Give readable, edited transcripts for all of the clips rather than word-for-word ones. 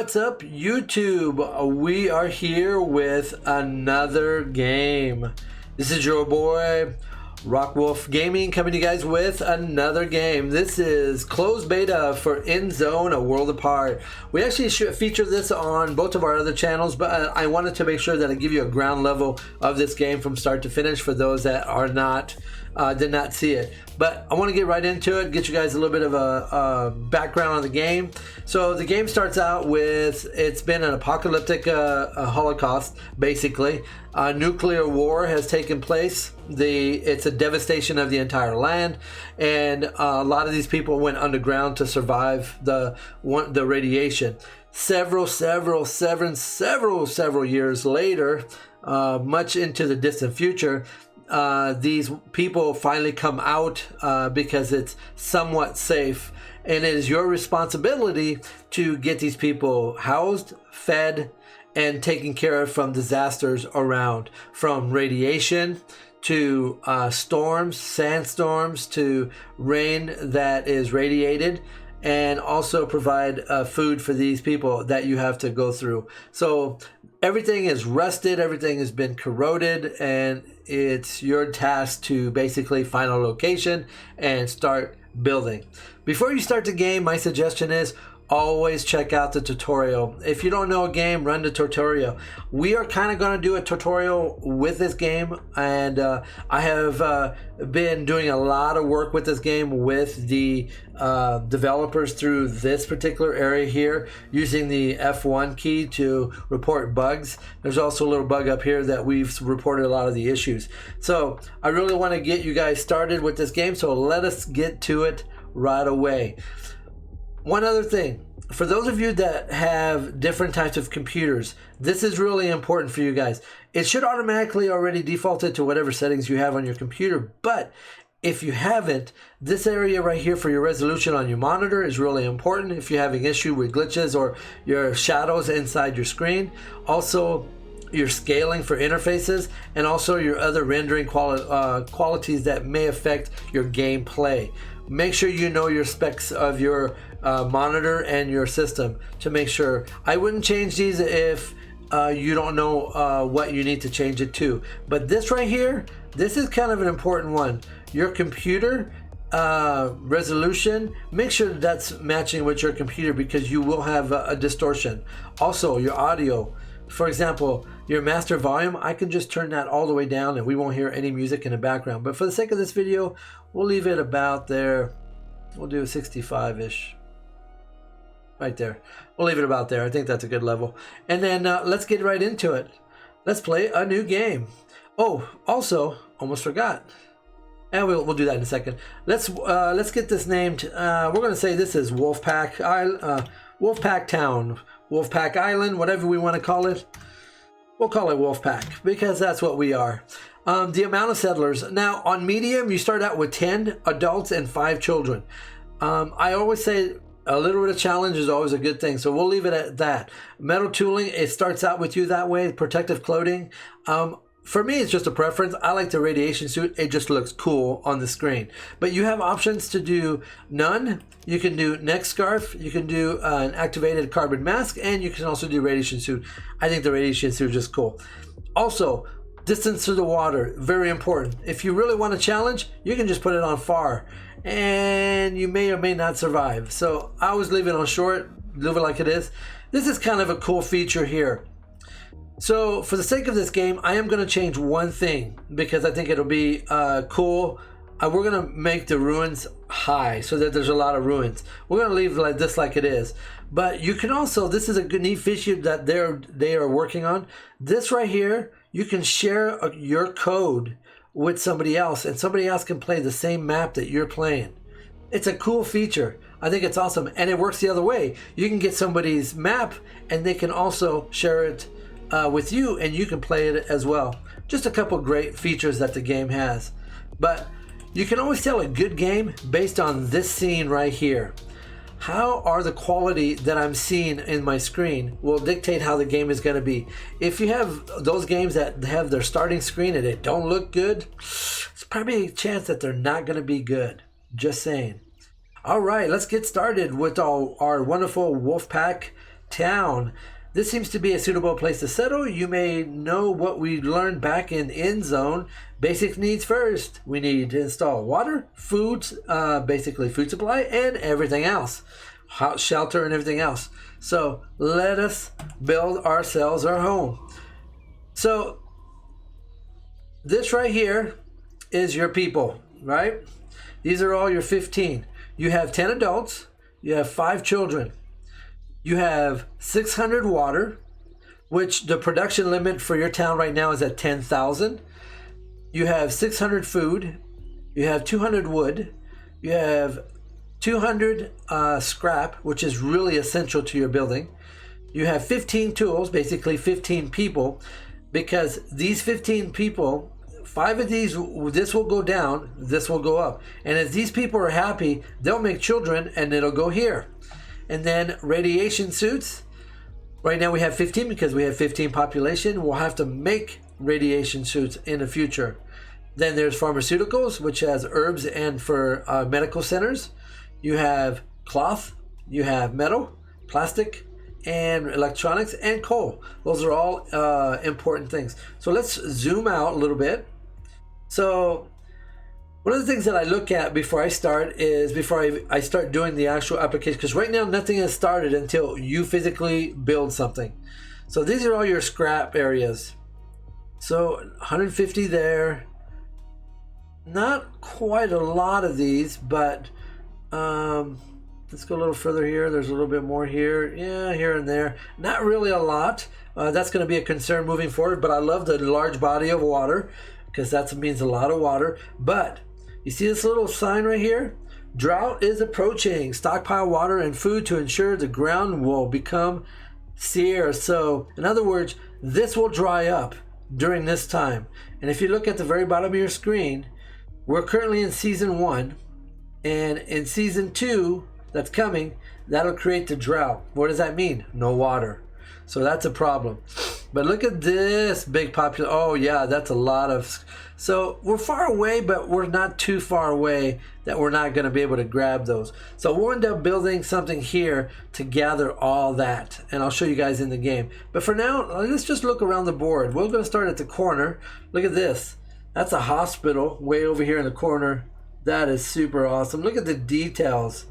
What's up, YouTube? We are here with another game. This is your boy Rockwolf Gaming coming to you guys with another game. This is closed beta for Endzone, A World Apart. We actually should feature this on both of our other channels, but I wanted to make sure that I give you a ground level of this game from start to finish for those that are not did not see it. But I want to get right into it, get you guys a little bit of a background on the game. So the game starts out with, it's been an apocalyptic holocaust, basically. Nuclear war has taken place. It's a devastation of the entire land, and a lot of these people went underground to survive the radiation. Several years later, much into the distant future, these people finally come out because it's somewhat safe, and it is your responsibility to get these people housed, fed, and taken care of from disasters around, from radiation to storms, sandstorms, to rain that is radiated, and also provide food for these people that you have to go through. So everything is rusted, everything has been corroded, and it's your task to basically find a location and start building. Before you start the game, my suggestion is always check out the tutorial. If you don't know a game, run the tutorial. We are kind of going to do a tutorial with this game, and I have been doing a lot of work with this game with the developers through this particular area here, using the F1 key to report bugs. There's also a little bug up here that we've reported a lot of the issues. So I really want to get you guys started with this game, so let us get to it right away. One other thing, for those of you that have different types of computers, this is really important for you guys. It should automatically already default it to whatever settings you have on your computer, but if you haven't, this area right here for your resolution on your monitor is really important if you're having issue with glitches or your shadows inside your screen. Also, your scaling for interfaces, and also your other rendering qualities that may affect your gameplay. Make sure you know your specs of your monitor and your system to make sure. I wouldn't change these if you don't know what you need to change it to. But this right here, this is kind of an important one. Your computer resolution, make sure that's matching with your computer, because you will have a distortion. Also, your audio. For example, your master volume, I can just turn that all the way down and we won't hear any music in the background. But for the sake of this video, we'll leave it about there. We'll do a 65-ish. Right there. We'll leave it about there. I think that's a good level. And then let's get right into it. Let's play a new game. Oh, also, almost forgot. And we'll do that in a second. Let's get this named. We're going to say this is Wolfpack Town, Wolfpack Island, whatever we want to call it. We'll call it Wolfpack because that's what we are. The amount of settlers. Now, on medium, you start out with 10 adults and 5 children. I always say a little bit of challenge is always a good thing, so we'll leave it at that. Metal tooling, it starts out with you that way. Protective clothing. For me, it's just a preference. I like the radiation suit. It just looks cool on the screen. But you have options to do none. You can do neck scarf. You can do an activated carbon mask. And you can also do radiation suit. I think the radiation suit is just cool. Also, distance to the water. Very important. If you really want a challenge, you can just put it on far. And you may or may not survive. So I always leave it on short. Leave it like it is. This is kind of a cool feature here. So for the sake of this game, I am going to change one thing because I think it'll be cool. We're going to make the ruins high so that there's a lot of ruins. We're going to leave like this like it is. But you can also, this is a good neat feature that they are working on. This right here, you can share your code with somebody else, and somebody else can play the same map that you're playing. It's a cool feature. I think it's awesome. And it works the other way. You can get somebody's map and they can also share it with you, and you can play it as well. Just a couple great features that the game has. But you can always tell a good game based on this scene right here. How are the quality that I'm seeing in my screen will dictate how the game is going to be. If you have those games that have their starting screen and it don't look good, it's probably a chance that they're not going to be good. Just saying. All right, let's get started with our wonderful Wolfpack town. This seems to be a suitable place to settle. You may know what we learned back in Endzone. Basic needs first. We need to install water, food, basically food supply, and everything else. Hot shelter and everything else. So let us build ourselves our home. So this right here is your people, right? These are all your 15. You have 10 adults. You have 5 children. You have 600 water, which the production limit for your town right now is at 10,000. You have 600 food. You have 200 wood. You have 200 scrap, which is really essential to your building. You have 15 tools, basically 15 people, because these 15 people, 5 of these, this will go down, this will go up. And as these people are happy, they'll make children and it'll go here. And then radiation suits. Right now we have 15 because we have 15 population. We'll have to make radiation suits in the future. Then there's pharmaceuticals, which has herbs and for medical centers. You have cloth, you have metal, plastic, and electronics, and coal. Those are all important things. So let's zoom out a little bit. So one of the things that I look at before I start is before I start doing the actual application, because right now nothing has started until you physically build something. So these are all your scrap areas. So 150 there. Not quite a lot of these, but let's go a little further here. There's a little bit more here. Yeah, here and there. Not really a lot. That's going to be a concern moving forward, but I love the large body of water because that means a lot of water. But you see this little sign right here? Drought is approaching. Stockpile water and food to ensure the ground will become sere. So, in other words, this will dry up during this time. And if you look at the very bottom of your screen, we're currently in season 1. And in season 2, that's coming, that'll create the drought. What does that mean? No water. So that's a problem. But look at this big population. Oh yeah, that's a lot of. So we're far away, but we're not too far away that we're not going to be able to grab those. So we'll end up building something here to gather all that. And I'll show you guys in the game. But for now, let's just look around the board. We're going to start at the corner. Look at this. That's a hospital way over here in the corner. That is super awesome. Look at the details.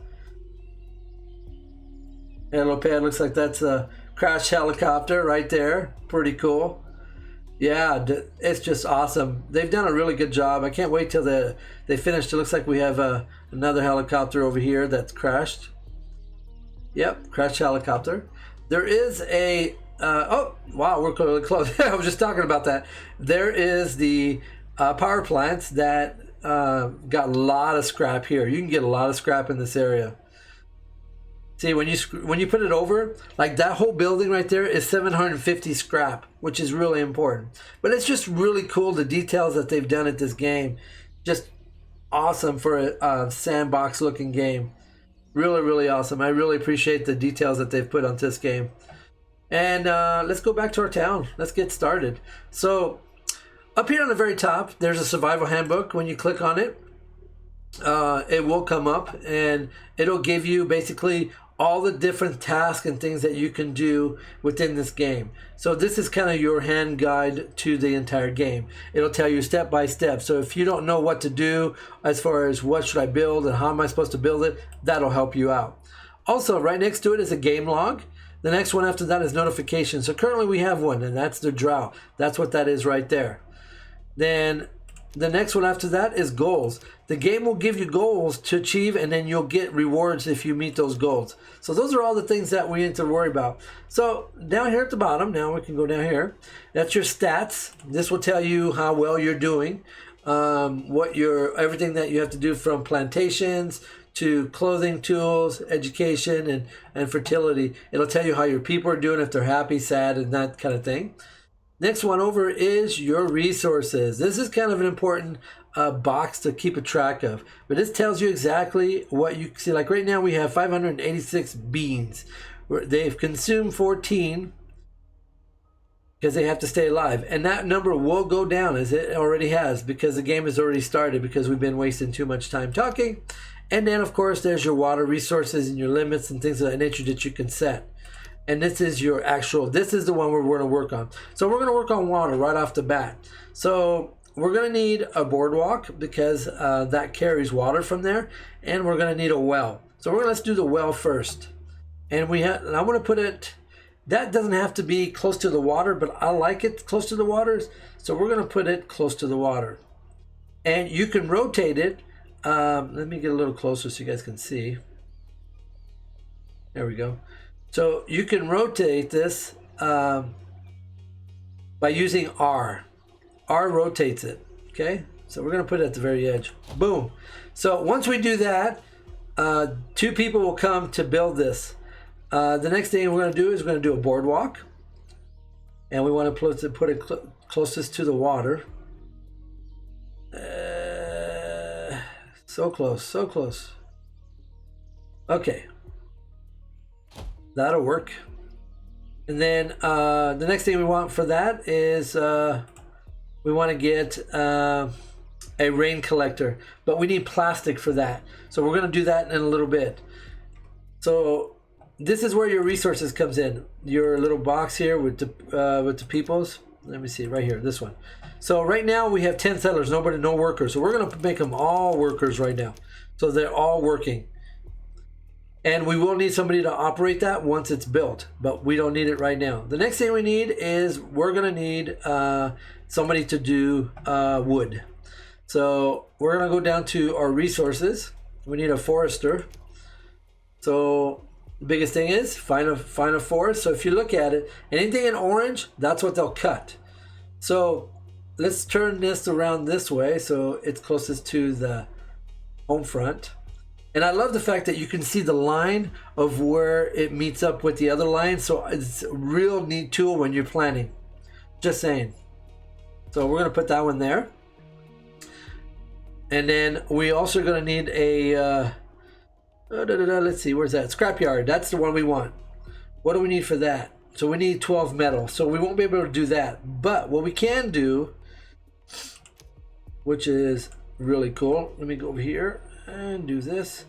Helipad looks like that's a crashed helicopter right there. Pretty cool. Yeah, it's just awesome. They've done a really good job. I can't wait till they finished. It looks like we have another helicopter over here that's crashed. Yep, crashed helicopter. There is a... oh, wow, we're really close. I was just talking about that. There is the power plants that got a lot of scrap here. You can get a lot of scrap in this area. See, when you put it over, like that whole building right there is 750 scrap, which is really important. But it's just really cool, the details that they've done at this game. Just awesome for a sandbox looking game. Really, really awesome. I really appreciate the details that they've put onto this game. And let's go back to our town. Let's get started. So up here on the very top, there's a survival handbook. When you click on it, it will come up and it'll give you basically all the different tasks and things that you can do within this game. So this is kind of your hand guide to the entire game. It'll tell you step by step. So if you don't know what to do as far as what should I build and how am I supposed to build it, that'll help you out. Also, right next to it is a game log. The next one after that is notifications. So currently we have one, and that's the drought. That's what that is right there. Then the next one after that is goals. The game will give you goals to achieve, and then you'll get rewards if you meet those goals. So those are all the things that we need to worry about. So down here at the bottom, now we can go down here. That's your stats. This will tell you how well you're doing, everything that you have to do from plantations to clothing, tools, education, and fertility. It'll tell you how your people are doing, if they're happy, sad, and that kind of thing. Next one over is your resources. This is kind of an important box to keep a track of. But this tells you exactly what you see. Like right now we have 586 beans. They've consumed 14 because they have to stay alive. And that number will go down, as it already has, because the game has already started, because we've been wasting too much time talking. And then, of course, there's your water resources and your limits and things of that nature that you can set. and this is your actual, this is the one we're going to work on. So we're going to work on water right off the bat. So we're going to need a boardwalk because that carries water from there, and we're going to need a well. So let's do the well first. And and I want to put it, that doesn't have to be close to the water, but I like it close to the waters. So we're going to put it close to the water. And you can rotate it. Let me get a little closer so you guys can see. There we go. So you can rotate this by using R. R rotates it. Okay. So we're going to put it at the very edge. Boom. So once we do that, 2 people will come to build this. The next thing we're going to do is we're going to do a boardwalk. And we want to put it closest to the water. So close, so close. Okay. That'll work. And then the next thing we want for that is we want to get a rain collector. But we need plastic for that. So we're going to do that in a little bit. So this is where your resources comes in. Your little box here with the peoples. Let me see right here, this one. So right now we have 10 settlers, no workers. So we're going to make them all workers right now. So they're all working. And we will need somebody to operate that once it's built, but we don't need it right now. The next thing we need is we're going to need somebody to do wood. So we're going to go down to our resources. We need a forester. So the biggest thing is find a forest. So if you look at it, anything in orange, that's what they'll cut. So let's turn this around this way so it's closest to the home front. And I love the fact that you can see the line of where it meets up with the other line. So it's a real neat tool when you're planning. Just saying. So we're going to put that one there. And then we also going to need a let's see, where's that? Scrapyard. That's the one we want. What do we need for that? So we need 12 metal. So we won't be able to do that. But what we can do, which is really cool. Let me go over here and do this.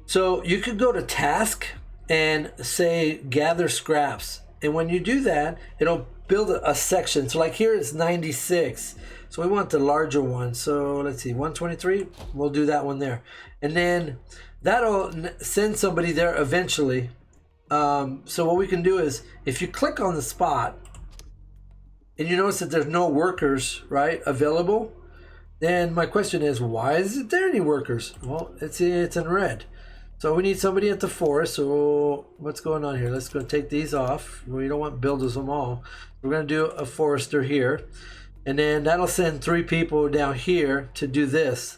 So you could go to task and say gather scraps. And when you do that, it'll build a section. So like here it's 96. So we want the larger one. So let's see, 123. We'll do that one there. And then that'll send somebody there eventually. So what we can do is if you click on the spot and you notice that there's no workers, right, available, then my question is, why isn't there any workers? Well, it's in red. So we need somebody at the forest. So what's going on here? Let's go take these off. We don't want builders them all. We're going to do a forester here. And then that'll send 3 people down here to do this.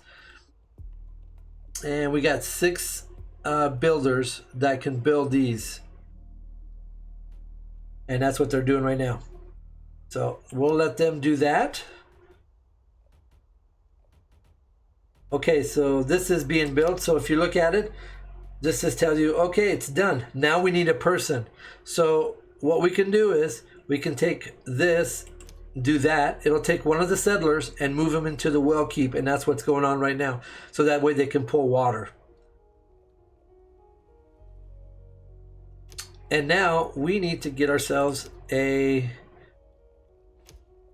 And we got 6 builders that can build these. And that's what they're doing right now. So we'll let them do that. Okay, so this is being built. So if you look at it, this just tells you, okay, it's done. Now we need a person. So what we can do is we can take this, do that. It'll take one of the settlers and move them into the well keep. And that's what's going on right now. So that way they can pull water. And now we need to get ourselves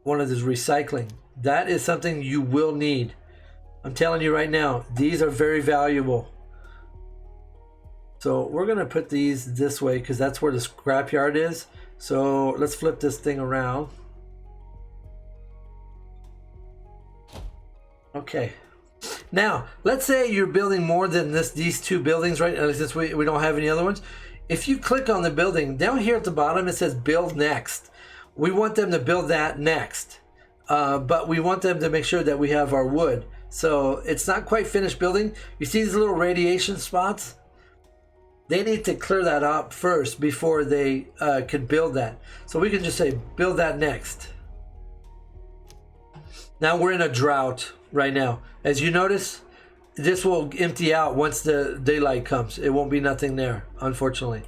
one of these recycling. That is something you will need. I'm telling you right now, these are very valuable. So we're going to put these this way because that's where the scrapyard is. So let's flip this thing around. Okay. Now, let's say you're building more than these 2 buildings, right? Since we don't have any other ones. If you click on the building, down here at the bottom, it says build next. We want them to build that next. But we want them to make sure that we have our wood. So it's not quite finished building. You see these little radiation spots? They need to clear that up first before they can build that. So we can just say build that next. Now we're in a drought right now. As you notice, this will empty out once the daylight comes. It won't be nothing there, unfortunately.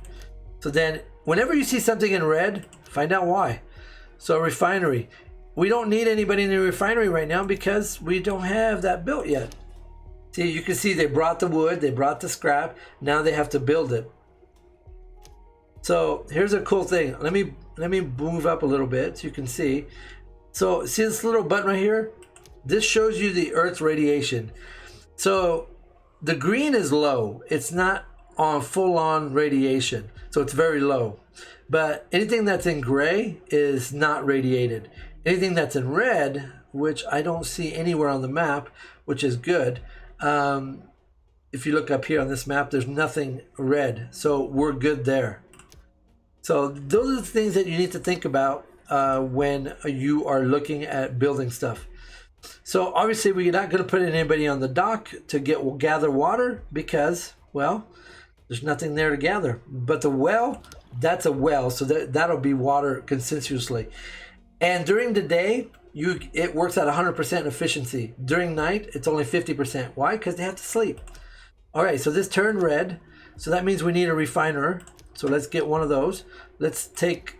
So then whenever you see something in red, find out why. So refinery. We don't need anybody in the refinery right now because we don't have that built yet. See, you can see they brought the wood, they brought the scrap. Now they have to build it. So here's a cool thing. Let me move up a little bit so you can see. So see this little button right here? This shows you the Earth's radiation. So the green is low. It's not on full-on radiation, so it's very low. But anything that's in gray is not radiated. Anything that's in red, which I don't see anywhere on the map, which is good. If you look up here on this map, there's nothing red, so we're good there. So those are the things that you need to think about when you are looking at building stuff. So obviously we're not going to put anybody on the dock to gather water because, well, there's nothing there to gather. But the well, that's a well, so that'll be water continuously. And during the day, it works at 100% efficiency. During night, it's only 50%. Why? Because they have to sleep. All right, so this turned red, so that means we need a refiner. So let's get one of those. Let's take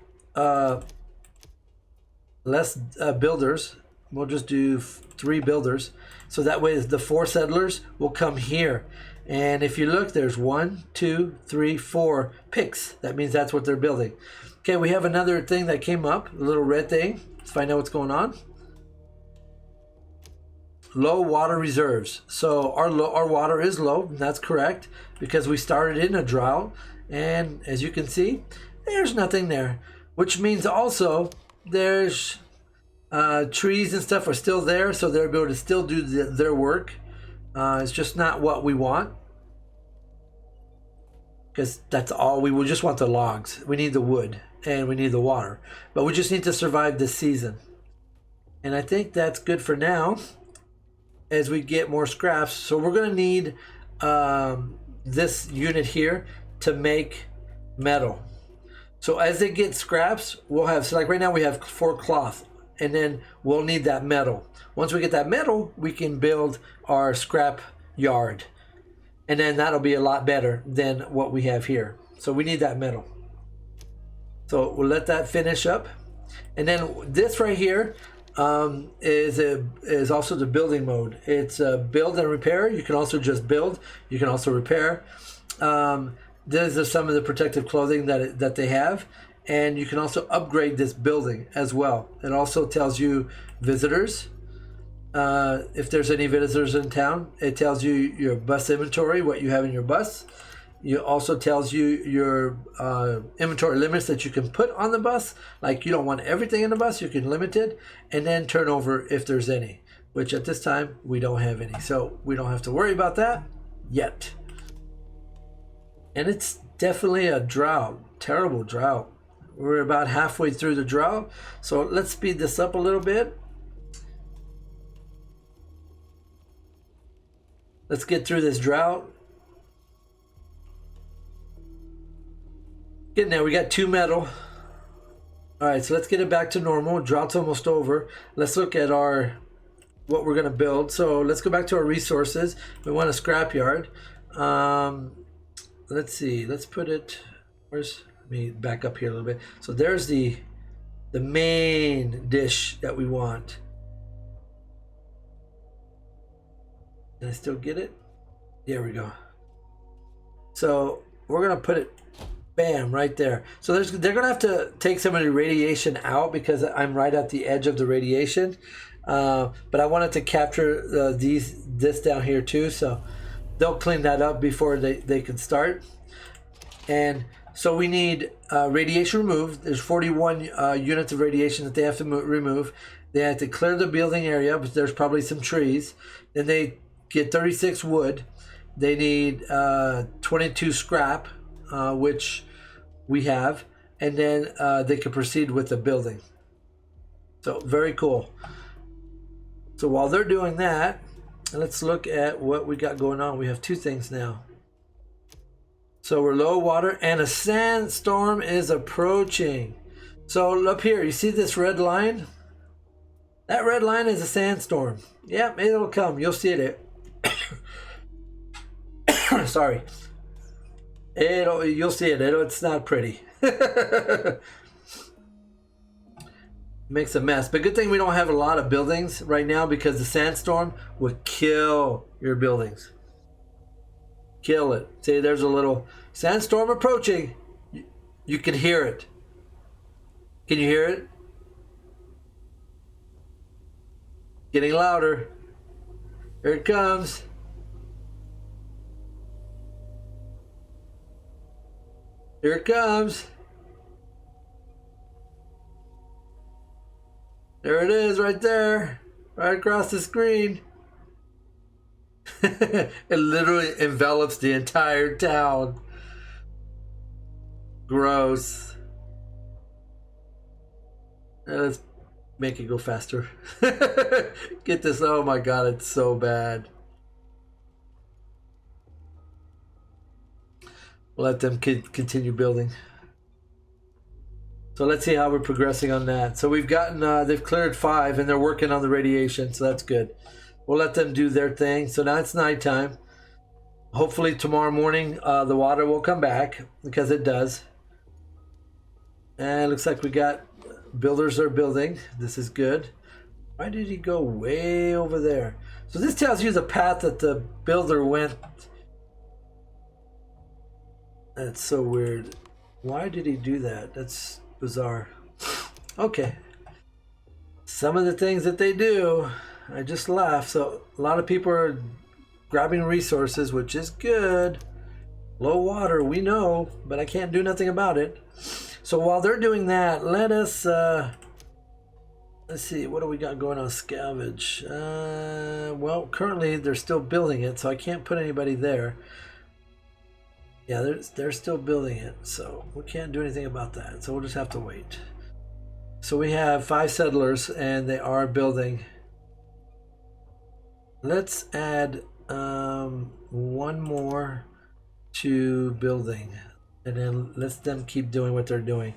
less builders. We'll just do 3 builders. So that way the 4 settlers will come here. And if you look, there's 1, 2, 3, 4 picks. That means that's what they're building. Okay, we have another thing that came up, a little red thing. Let's find out what's going on. Low water reserves. So our water is low, and that's correct, because we started in a drought. And as you can see, there's nothing there, which means also there's trees and stuff are still there, so they're able to still do their work. It's just not what we want, because that's all we just want. The logs, we need the wood, and we need the water, but we just need to survive this season. And I think that's good for now as we get more scraps. So we're going to need this unit here to make metal. So as they get scraps, we'll have, so like right now we have 4 cloth, and then we'll need that metal. Once we get that metal, we can build our scrap yard, and then that'll be a lot better than what we have here. So we need that metal. So we'll let that finish up, and then this right here is also the building mode. It's build and repair. You can also just build. You can also repair. These are some of the protective clothing that they have, and you can also upgrade this building as well. It also tells you visitors. If there's any visitors in town, it tells you your bus inventory, what you have in your bus. It also tells you your inventory limits that you can put on the bus. Like you don't want everything in the bus, you can limit it, and then turnover if there's any, which at this time we don't have any. So we don't have to worry about that yet. And it's definitely a drought, terrible drought. We're about halfway through the drought. So let's speed this up a little bit. Let's get through this drought. Getting there, we got 2 metal. All right, so let's get it back to normal. Drought's almost over. Let's look at what we're gonna build. So let's go back to our resources. We want a scrapyard. Let's see, let's put it, let me back up here a little bit. So there's the main dish that we want. Can I still get it? There we go. So we're gonna put it, bam, right there. So they're gonna have to take some of the radiation out because I'm right at the edge of the radiation. But I wanted to capture this down here too, so they'll clean that up before they can start. And so we need radiation removed. There's 41 units of radiation that they have to remove. They have to clear the building area, but there's probably some trees. Then they get 36 wood. They need 22 scrap, which we have, and then they can proceed with the building. So very cool. So while they're doing that, let's look at what we got going on. We have 2 things now. So we're low water and a sandstorm is approaching. So up here, you see this red line? That red line is a sandstorm. Yep, it'll come. You'll see it. Sorry. You'll see it. It's not pretty. Makes a mess. But good thing we don't have a lot of buildings right now, because the sandstorm would kill your buildings. Kill it. See, there's a little sandstorm approaching. You can hear it. Can you hear it? Getting louder. Here it comes. Here it comes. There it is right there. Right across the screen. It literally envelops the entire town. Gross. Let's make it go faster. Get this. Oh my god, it's so bad. Let them continue building. So let's see how we're progressing on that. So we've gotten, they've cleared 5 and they're working on the radiation, so that's good. We'll let them do their thing. So now it's nighttime. Hopefully tomorrow morning the water will come back, because it does. And it looks like we got builders are building. This is good. Why did he go way over there? So this tells you the path that the builder went. That's so weird. Why did he do that? That's bizarre. Okay. Some of the things that they do, I just laugh. So a lot of people are grabbing resources, which is good. Low water, we know, but I can't do nothing about it. So while they're doing that, let us, let's see, what do we got going on? Scavenge. Well, currently they're still building it, so I can't put anybody there. Yeah, they're still building it, so we can't do anything about that. So we'll just have to wait. So we have 5 settlers, and they are building. Let's add 1 more to building, and then let them keep doing what they're doing.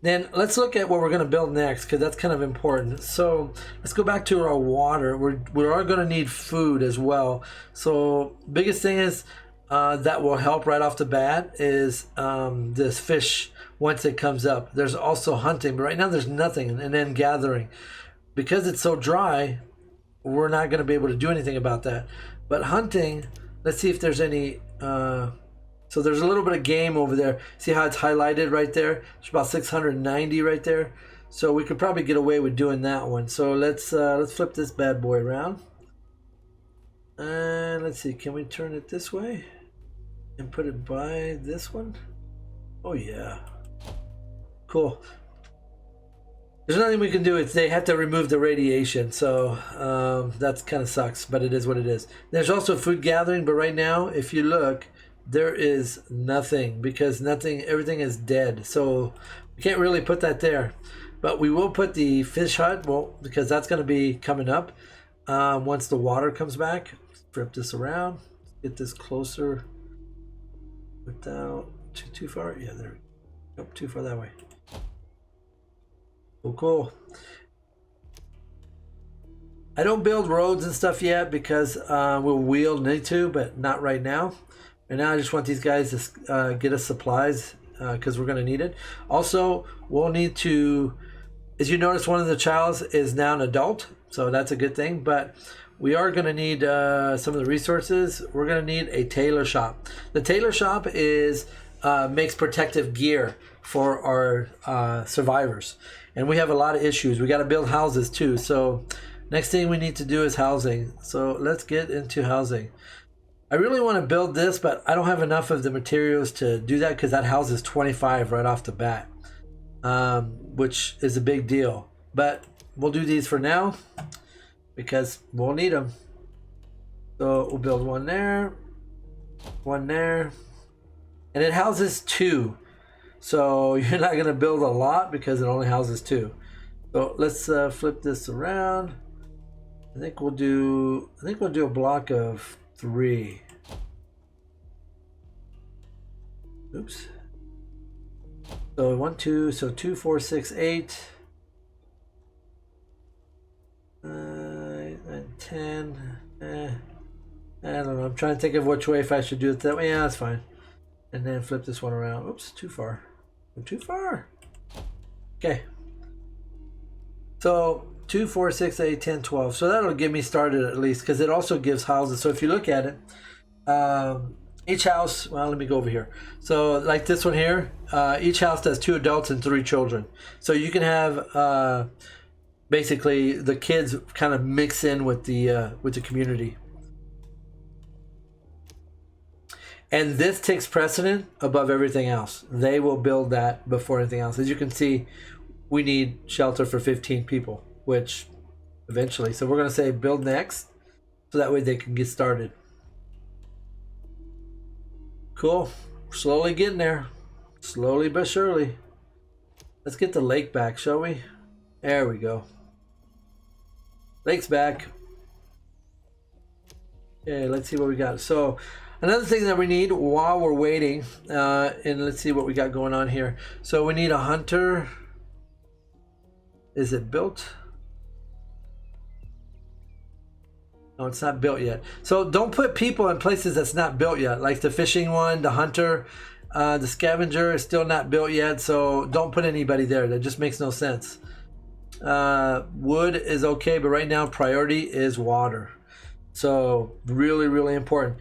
Then let's look at what we're going to build next, because that's kind of important. So let's go back to our water. We are going to need food as well. So biggest thing is that will help right off the bat is this fish once it comes up. There's also hunting, but right now there's nothing, and then gathering. Because it's so dry, we're not going to be able to do anything about that. But hunting, let's see if there's any... so there's a little bit of game over there. See how it's highlighted right there? It's about 690 right there. So we could probably get away with doing that one. So let's flip this bad boy around. And let's see, can we turn it this way? And put it by this one? Oh yeah. Cool. There's nothing we can do. They have to remove the radiation, so that kind of sucks, but it is what it is. There's also food gathering, but right now, if you look, there is nothing, because everything is dead. So we can't really put that there. But we will put the fish hut, well, because that's going to be coming up once the water comes back. Flip this around, get this closer without too far. Yeah, there we go. Nope, too far that way. Cool. I don't build roads and stuff yet because we'll need to, but not right now. And now I just want these guys to get us supplies because we're going to need it. Also, we'll need to, as you notice, one of the childs is now an adult, so that's a good thing. But we are going to need some of the resources. We're going to need a tailor shop. The tailor shop makes protective gear for our survivors. And we have a lot of issues. We got to build houses too. So next thing we need to do is housing. So let's get into housing. I really want to build this, but I don't have enough of the materials to do that because that house is 25 right off the bat, which is a big deal. But we'll do these for now because we'll need them. So we'll build one there, and it houses 2. So you're not going to build a lot because it only houses 2. So let's flip this around. I think we'll do a block of 3. Oops. So 1, 2. So 2, 4, 6, 8, 9, 10. I don't know. I'm trying to think of which way if I should do it that way. Yeah, that's fine. And then flip this one around. Oops, too far. Too far. Okay. So 2, 4, 6, 8, 10, 12. So that'll get me started at least because it also gives houses. So if you look at it, Each house, well, let me go over here. So like this one here, each house has 2 adults and 3 children. So you can have basically the kids kind of mix in with the community. And this takes precedent above everything else. They will build that before anything else. As you can see, we need shelter for 15 people, which eventually. So we're going to say build next, so that way they can get started. Cool. Slowly getting there. Slowly but surely. Let's get the lake back, shall we? There we go. Lake's back. Okay, let's see what we got. So another thing that we need while we're waiting, and let's see what we got going on here. So we need a hunter. Is it built? No, it's not built yet. So don't put people in places that's not built yet. Like the fishing one, the hunter, the scavenger is still not built yet. So don't put anybody there. That just makes no sense. Wood is okay, but right now priority is water. So really, really important.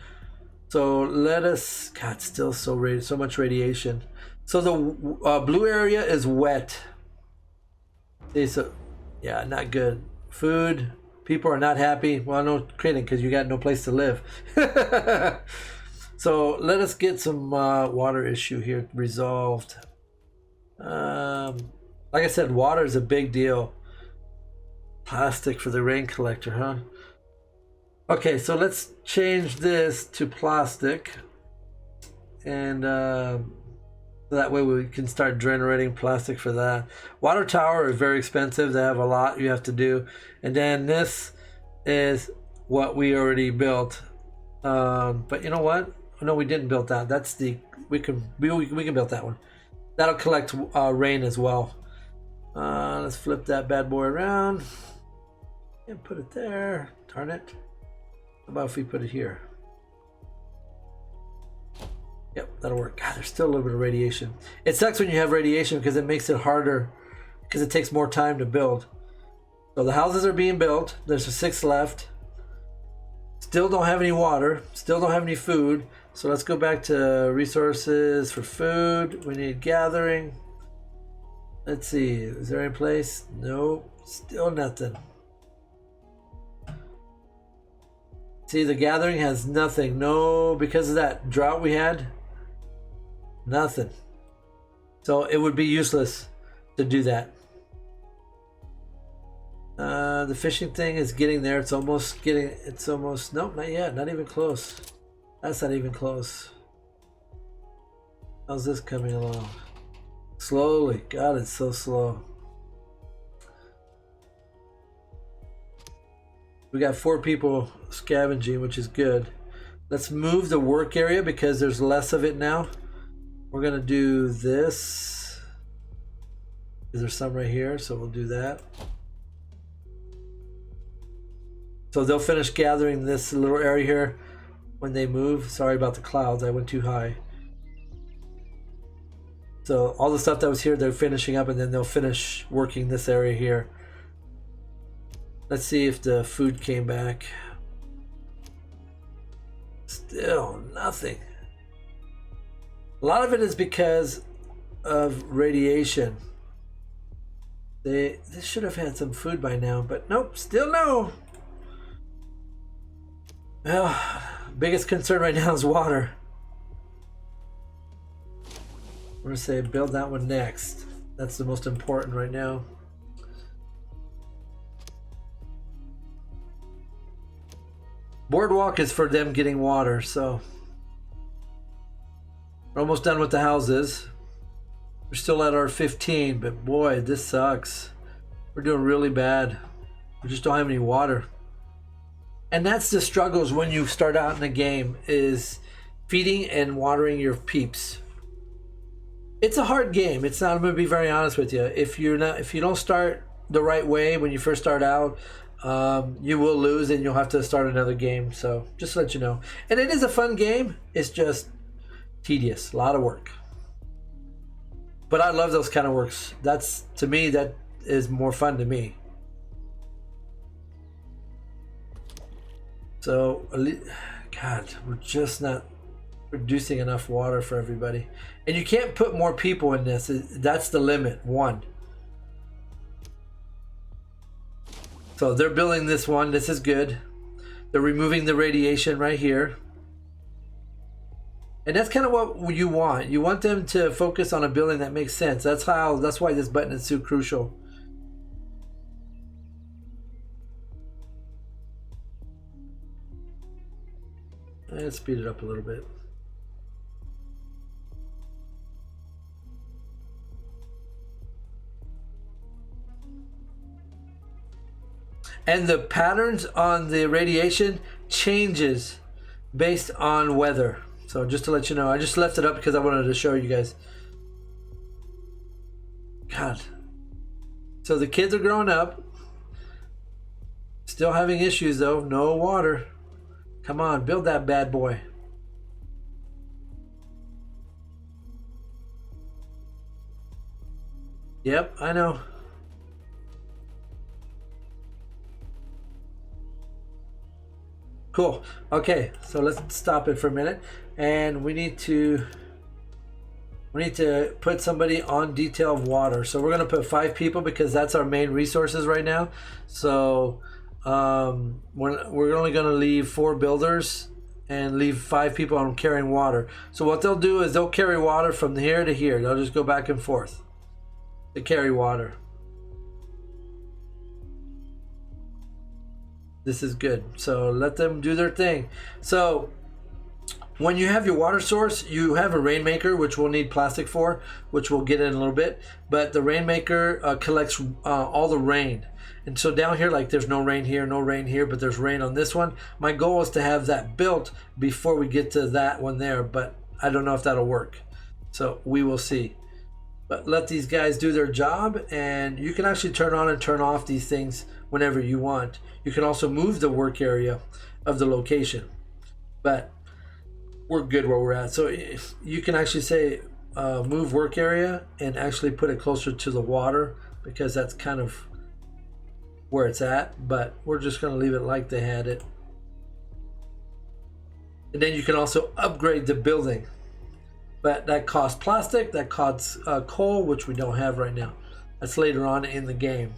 So let us, God, still so much radiation. So the blue area is wet. See, so yeah, not good. Food. People are not happy. Well, no kidding, because you got no place to live. So let us get some water issue here resolved. Like I said, water is a big deal. Plastic for the rain collector, huh? Okay, so let's change this to plastic. And that way we can start generating plastic for that. Water tower is very expensive. They have a lot you have to do. And then this is what we already built. But you know what? No, we didn't build that. That's the we can build that one. That'll collect rain as well. Let's flip that bad boy around and put it there. Darn it. How about if we put it here? Yep, that'll work. God, there's still a little bit of radiation. It sucks when you have radiation because it makes it harder, because it takes more time to build. So the houses are being built. There's 6 left. Still don't have any water. Still don't have any food. So let's go back to resources for food. We need gathering. Let's see. Is there any place? No. Still nothing. See, the gathering has nothing. No, because of that drought we had. Nothing. So it would be useless to do that. The fishing thing is getting there. It's almost, nope, not yet. Not even close. That's not even close. How's this coming along? Slowly. God, it's so slow. We got 4 people scavenging, which is good. Let's move the work area because there's less of it now. We're gonna do this. Is there some right here? So we'll do that. So they'll finish gathering this little area here when they move. Sorry about the clouds, I went too high. So all the stuff that was here, they're finishing up, and then they'll finish working this area here. Let's see if the food came back. Still nothing. A lot of it is because of radiation. They should have had some food by now, but nope, still no. Well, biggest concern right now is water. We're gonna say build that one next. That's the most important right now. Boardwalk is for them getting water, so we're almost done with the houses. We're still at our 15, but boy, this sucks. We're doing really bad. We just don't have any water. And that's the struggles when you start out in the game, is feeding and watering your peeps. It's a hard game. It's not, I'm gonna be very honest with you. If you don't start the right way when you first start out, you will lose and you'll have to start another game. So just to let you know. And it is a fun game. It's just tedious, a lot of work. But I love those kind of works. That's, to me, that is more fun to me. So, God, we're producing enough water for everybody. And you can't put more people in this. That's the limit, 1. So they're building this one. This is good. They're removing the radiation right here. And that's kind of what you want. You want them to focus on a building that makes sense. That's why this button is so crucial. Let's speed it up a little bit. And the patterns on the radiation changes based on weather. So just to let you know, I just left it up because I wanted to show you guys. God. So the kids are growing up. Still having issues though. No water. Come on, build that bad boy. Yep, I know. Cool. Okay, so let's stop it for a minute, and we need to put somebody on detail of water. So we're gonna put 5 people because that's our main resources right now. So we're only gonna leave 4 builders and leave 5 people on carrying water. So what they'll do is they'll carry water from here to here. They'll just go back and forth to carry water. This is good. So let them do their thing. So when you have your water source, you have a rainmaker, which we'll need plastic for, which we'll get in a little bit. But the rainmaker collects all the rain. And so down here, like there's no rain here, but there's rain on this one. My goal is to have that built before we get to that one there, but I don't know if that'll work. So we will see. But let these guys do their job, and you can actually turn on and turn off these things whenever you want. You can also move the work area of the location, but we're good where we're at. So you can actually say move work area and actually put it closer to the water because that's kind of where it's at, but we're just going to leave it like they had it. And then you can also upgrade the building, but that costs plastic, that costs coal, which we don't have right now. That's later on in the game.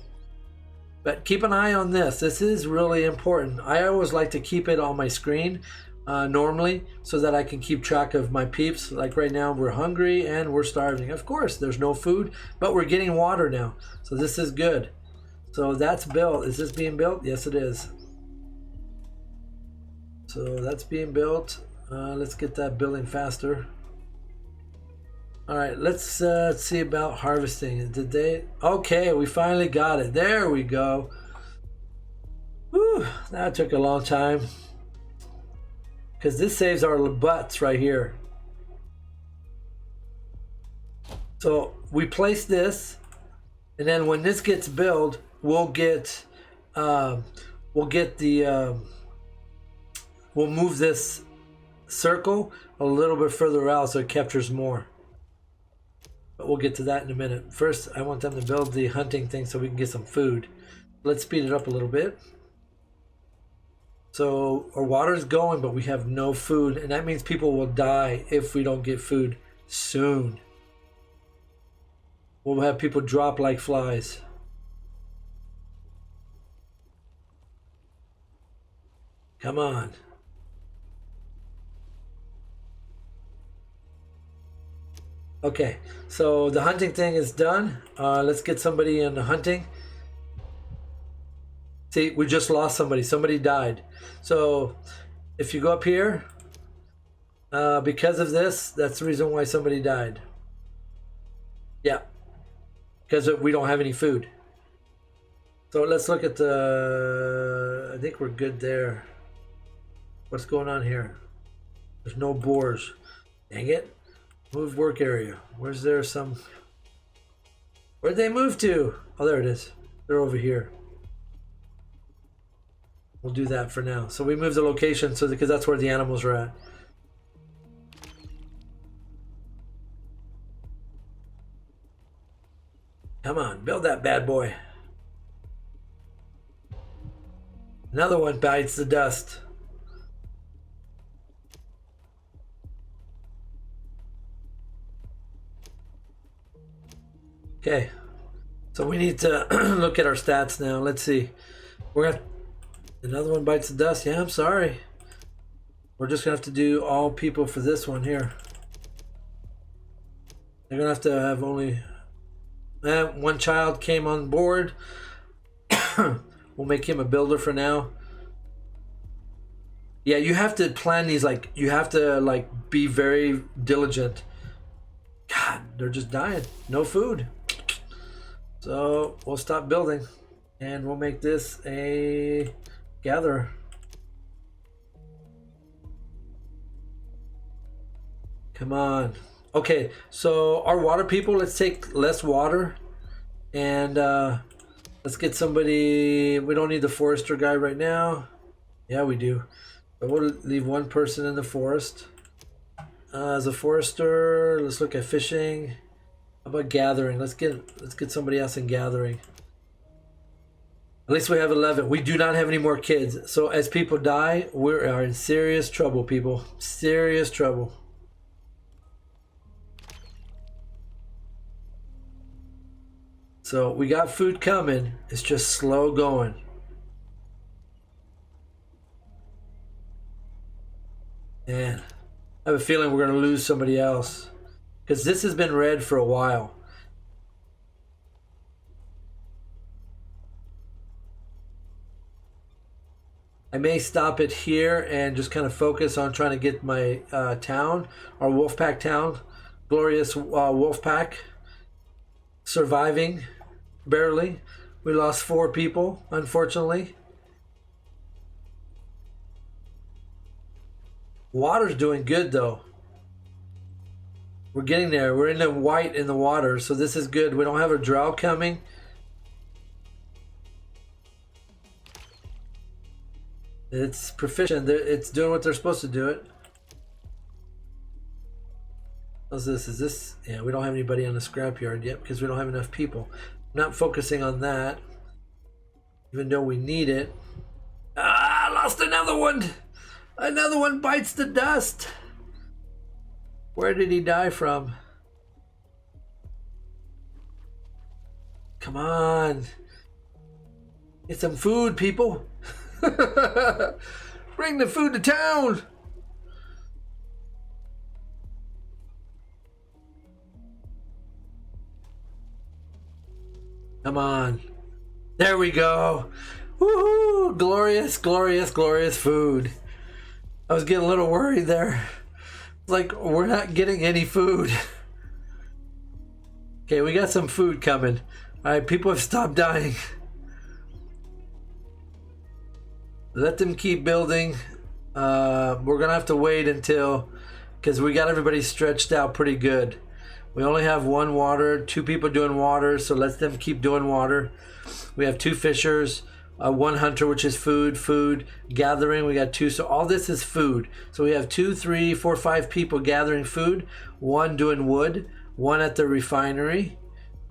But keep an eye on this. This is really important. I always like to keep it on my screen normally so that I can keep track of my peeps. Like right now we're hungry and we're starving. Of course there's no food, but we're getting water now. So this is good. So that's built. Is this being built? Yes, it is. So that's being built. Let's get that building faster. All right, let's see about harvesting. Did they? Okay, we finally got it. There we go. Whew, that took a long time. Because this saves our butts right here. So we place this, and then when this gets built, we'll move this circle a little bit further out so it captures more. But we'll get to that in a minute. First, I want them to build the hunting thing so we can get some food. Let's speed it up a little bit. So our water is going, but we have no food, and that means people will die if we don't get food soon. We'll have people drop like flies. Come on. Okay, so the hunting thing is done. Let's get somebody in the hunting. See, we just lost somebody. Somebody died. So if you go up here, because of this, that's the reason why somebody died. Yeah, because we don't have any food. So let's look at the... I think we're good there. What's going on here? There's no boars. Dang it. Move work area. Where's there some... Where'd they move to? Oh, there it is. They're over here. We'll do that for now. So we move the location so because that's where the animals are at. Come on, build that bad boy. Another one bites the dust. Okay. So we need to look at our stats now. Let's see. We're gonna another one bites the dust. Yeah, I'm sorry. We're just gonna have to do all people for this one here. They're gonna have to have only one child came on board. We'll make him a builder for now. Yeah, you have to plan these, like you have to like be very diligent. God, they're just dying. No food. So we'll stop building and we'll make this a gatherer. Come on. Okay, so our water people, let's take less water and let's get somebody. We don't need the forester guy right now. Yeah, we do. But we'll leave one person in the forest. As a forester, let's look at fishing. How about gathering? Let's get somebody else in gathering. At least we have 11. We do not have any more kids. So as people die, we are in serious trouble, people. Serious trouble. So we got food coming. It's just slow going. Man, I have a feeling we're going to lose somebody else. Because this has been red for a while. I may stop it here and just kind of focus on trying to get my town, our Wolfpack town, glorious Wolfpack, surviving, barely. We lost 4 people, unfortunately. Water's doing good though. We're getting there. We're in the white in the water, so this is good. We don't have a drought coming. It's proficient. It's doing what they're supposed to do it. How's this? Is this? Yeah, we don't have anybody on the scrapyard yet because we don't have enough people. I'm not focusing on that, even though we need it. Ah, I lost another one. Another one bites the dust. Where did he die from? Come on. Get some food, people. Bring the food to town. Come on. There we go. Woohoo! Glorious, glorious, glorious food. I was getting a little worried there. Like, we're not getting any food. Okay, we got some food coming. Alright, people have stopped dying. Let them keep building. We're gonna have to wait until, because we got everybody stretched out pretty good. We only have 1 water, 2 people doing water, so let them keep doing water. We have 2 fishers, 1 hunter, which is food, gathering. We got 2, so all this is food. So we have 2, 3, 4, 5 people gathering food, 1 doing wood, 1 at the refinery,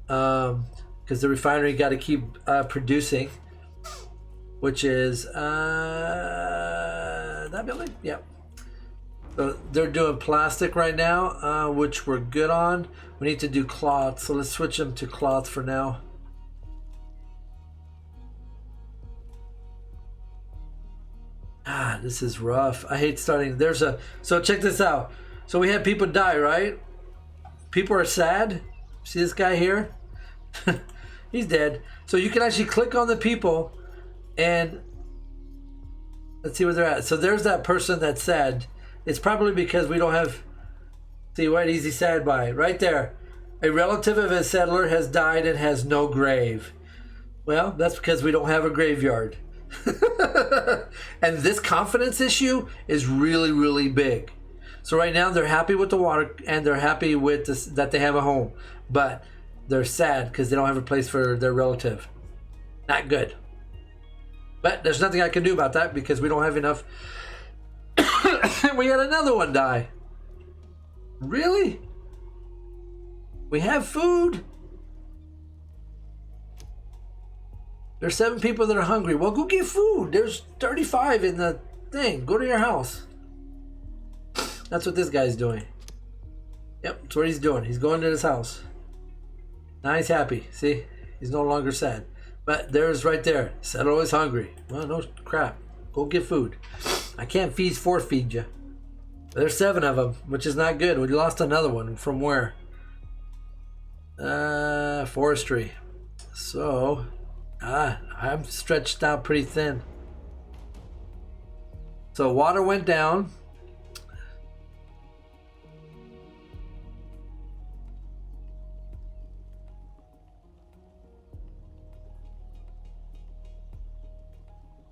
because the refinery got to keep producing, which is that building. Yep. So they're doing plastic right now, which we're good on. We need to do cloth, so let's switch them to cloth for now. Ah, this is rough. I hate starting. So check this out. So we had people die, right? People are sad. See this guy here? He's dead. So you can actually click on the people and let's see where they're at. So there's that person that's sad. It's probably because we don't have, see, what is he sad by? Right there. A relative of a settler has died and has no grave. Well, that's because we don't have a graveyard. And this confidence issue is really, really big. So right now they're happy with the water and they're happy with this, that they have a home, but they're sad because they don't have a place for their relative. Not good. But there's nothing I can do about that because we don't have enough. We had another one die. Really? We have food? There's 7 people that are hungry. Well, go get food. There's 35 in the thing. Go to your house. That's what this guy's doing. Yep, that's what he's doing. He's going to his house. Now he's happy. See? He's no longer sad. But there's right there. Settle is hungry. Well, no crap. Go get food. I can't force feed you. There's 7 of them, which is not good. We lost another one. From where? Forestry. So, I'm stretched out pretty thin. So water went down.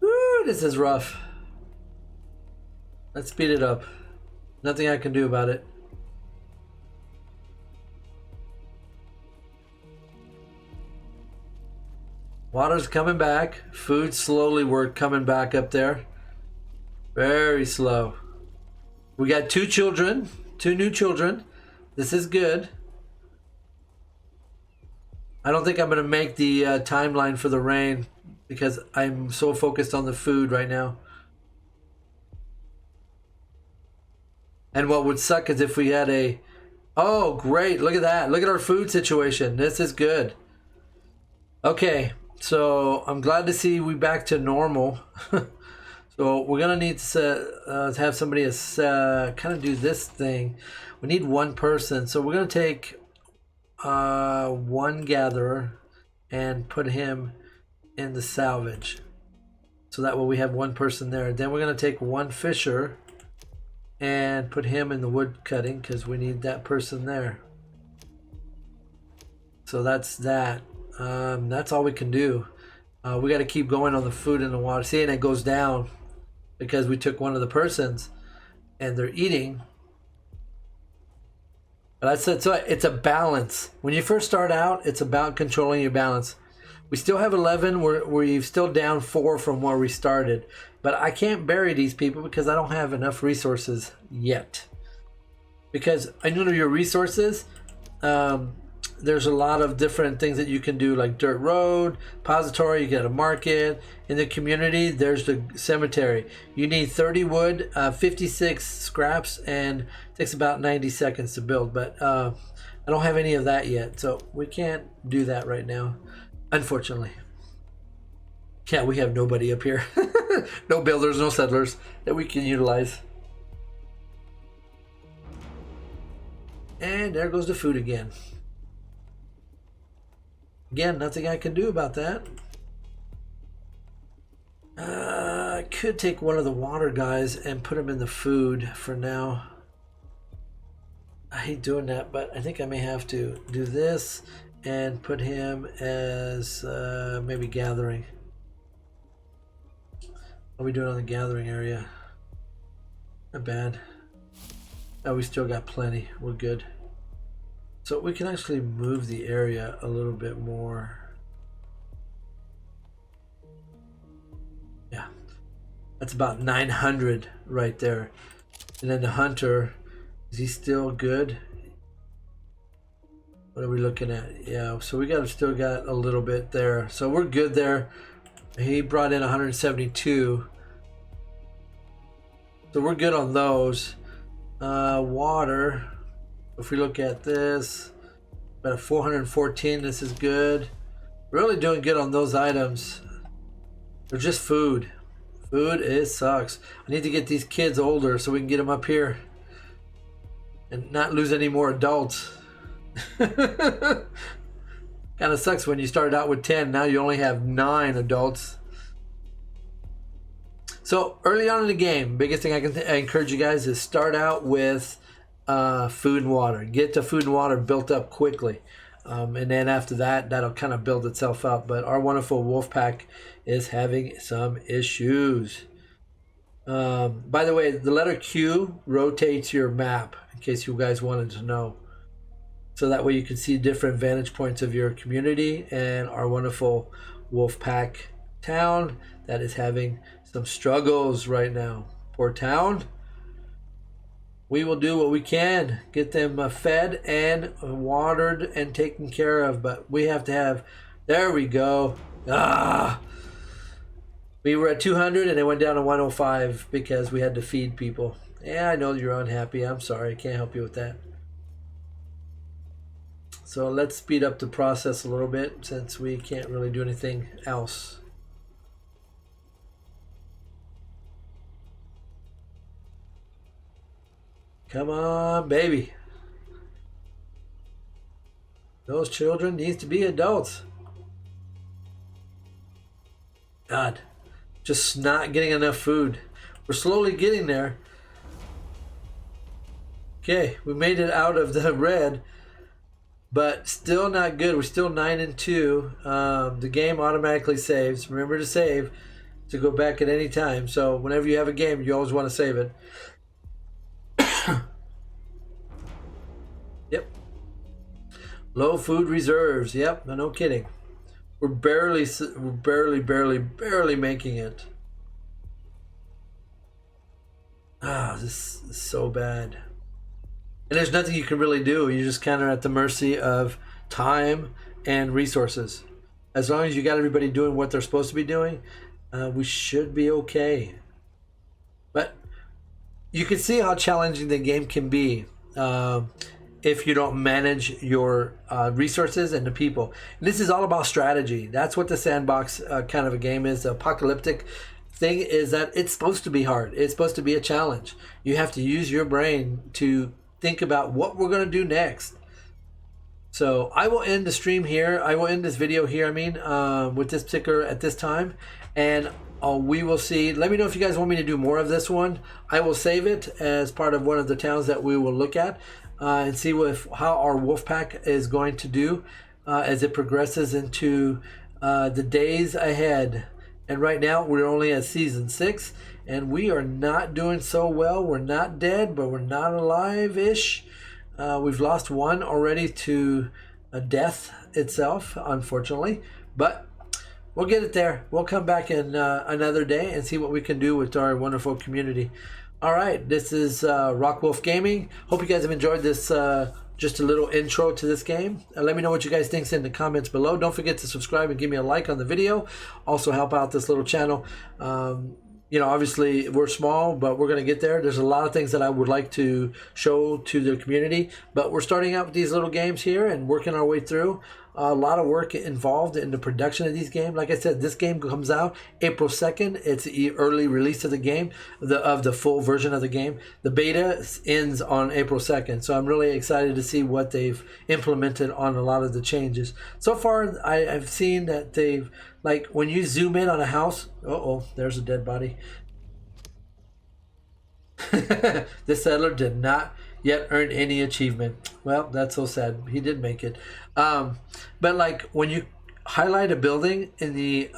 Woo, this is rough. Let's speed it up. Nothing I can do about it. Water's coming back. Food slowly we're coming back up there. Very slow. We got 2 children. 2 new children. This is good. I don't think I'm going to make the timeline for the rain because I'm so focused on the food right now. And what would suck is if we had a... Oh, great. Look at that. Look at our food situation. This is good. Okay. So I'm glad to see we back to normal. So we're going to need to have somebody kind of do this thing. We need 1 person. So we're going to take 1 gatherer and put him in the salvage. So that way we have 1 person there. Then we're going to take 1 fisher and put him in the wood cutting because we need that person there. So that's that. That's all we can do. We got to keep going on the food and the water. See, and it goes down because we took one of the persons and they're eating. But I said, so it's a balance. When you first start out, it's about controlling your balance. We still have 11. We're still down 4 from where we started. But I can't bury these people because I don't have enough resources yet. Because I know your resources, there's a lot of different things that you can do, like dirt road, repository, you get a market. In the community, there's the cemetery. You need 30 wood, 56 scraps, and it takes about 90 seconds to build. But I don't have any of that yet, so we can't do that right now, unfortunately. Yeah, we have nobody up here. No builders, no settlers that we can utilize. And there goes the food again. Again, nothing I can do about that. I could take one of the water guys and put him in the food for now. I hate doing that, but I think I may have to do this and put him as maybe gathering. What are we doing on the gathering area? Not bad. Oh, we still got plenty. We're good. So we can actually move the area a little bit more. Yeah, that's about 900 right there. And then the hunter, is he still good? What are we looking at? Yeah, so we still got a little bit there. So we're good there. He brought in 172. So we're good on those. Water. If we look at this, about a 414, this is good. Really doing good on those items. They're just food. Food, it sucks. I need to get these kids older so we can get them up here and not lose any more adults. Kind of sucks when you started out with 10, now you only have 9 adults. So early on in the game, biggest thing I encourage you guys is start out with food and water. Get the food and water built up quickly. And then after that, that'll kind of build itself up. But our wonderful wolf pack is having some issues. By the way, the letter Q rotates your map, in case you guys wanted to know. So that way you can see different vantage points of your community and our wonderful wolf pack town that is having some struggles right now. Poor town. We will do what we can, get them fed and watered and taken care of, but we have to have, there we go. We were at 200 and it went down to 105 because we had to feed people. Yeah, I know you're unhappy. I'm sorry. I can't help you with that. So let's speed up the process a little bit since we can't really do anything else. Come on, baby. Those children needs to be adults. God, just not getting enough food. We're slowly getting there. Okay, we made it out of the red, but still not good. We're still 9-2. The game automatically saves. Remember to save to go back at any time. So whenever you have a game, you always want to save it. Yep. Low food reserves. Yep, no kidding. We're barely making it. This is so bad. And there's nothing you can really do. You're just kind of at the mercy of time and resources. As long as you got everybody doing what they're supposed to be doing, we should be okay. But you can see how challenging the game can be if you don't manage your resources and the people. And this is all about strategy. That's what the sandbox kind of a game is. The apocalyptic thing is that it's supposed to be hard. It's supposed to be a challenge. You have to use your brain to think about what we're going to do next. So I will end the stream here. I will end this video here, with this particular at this time. And we will see. Let me know if you guys want me to do more of this one. I will save it as part of one of the towns that we will look at and see how our wolf pack is going to do as it progresses into the days ahead. And right now we're only at season 6 and we are not doing so well. We're not dead, but we're not alive-ish. We've lost one already to death itself, unfortunately, but we'll get it there. We'll come back in another day and see what we can do with our wonderful community. All right, this is Rockwolf Gaming. Hope you guys have enjoyed this, just a little intro to this game. Let me know what you guys think in the comments below. Don't forget to subscribe and give me a like on the video. Also help out this little channel. Obviously we're small, but we're going to get there. There's a lot of things that I would like to show to the community, but we're starting out with these little games here and working our way through. A lot of work involved in the production of these games. Like I said, this game comes out April 2nd. It's the early release of the game, of the full version of the game. The beta ends on April 2nd. So I'm really excited to see what they've implemented on a lot of the changes. So far, I've seen that they've, like when you zoom in on a house, there's a dead body. This settler did not yet earn any achievement. Well, that's so sad. He did make it. But like when you highlight a building in the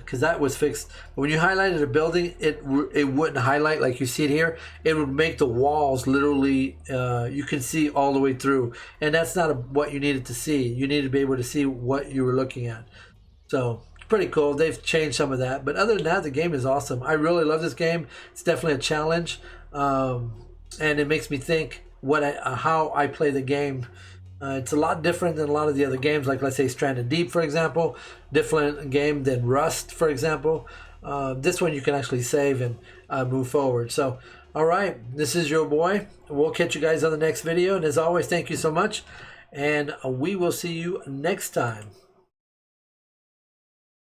because that was fixed, but when you highlighted a building, it wouldn't highlight like you see it here. It would make the walls literally you can see all the way through, and that's not what you needed to see. You needed to be able to see what you were looking at. So pretty cool. They've changed some of that, but other than that, the game is awesome. I really love this game. It's definitely a challenge, and it makes me think how I play the game. It's a lot different than a lot of the other games, like let's say Stranded Deep, for example. Different game than Rust, for example. This one you can actually save and move forward. So, all right, this is your boy. We'll catch you guys on the next video, and as always, thank you so much, and we will see you next time.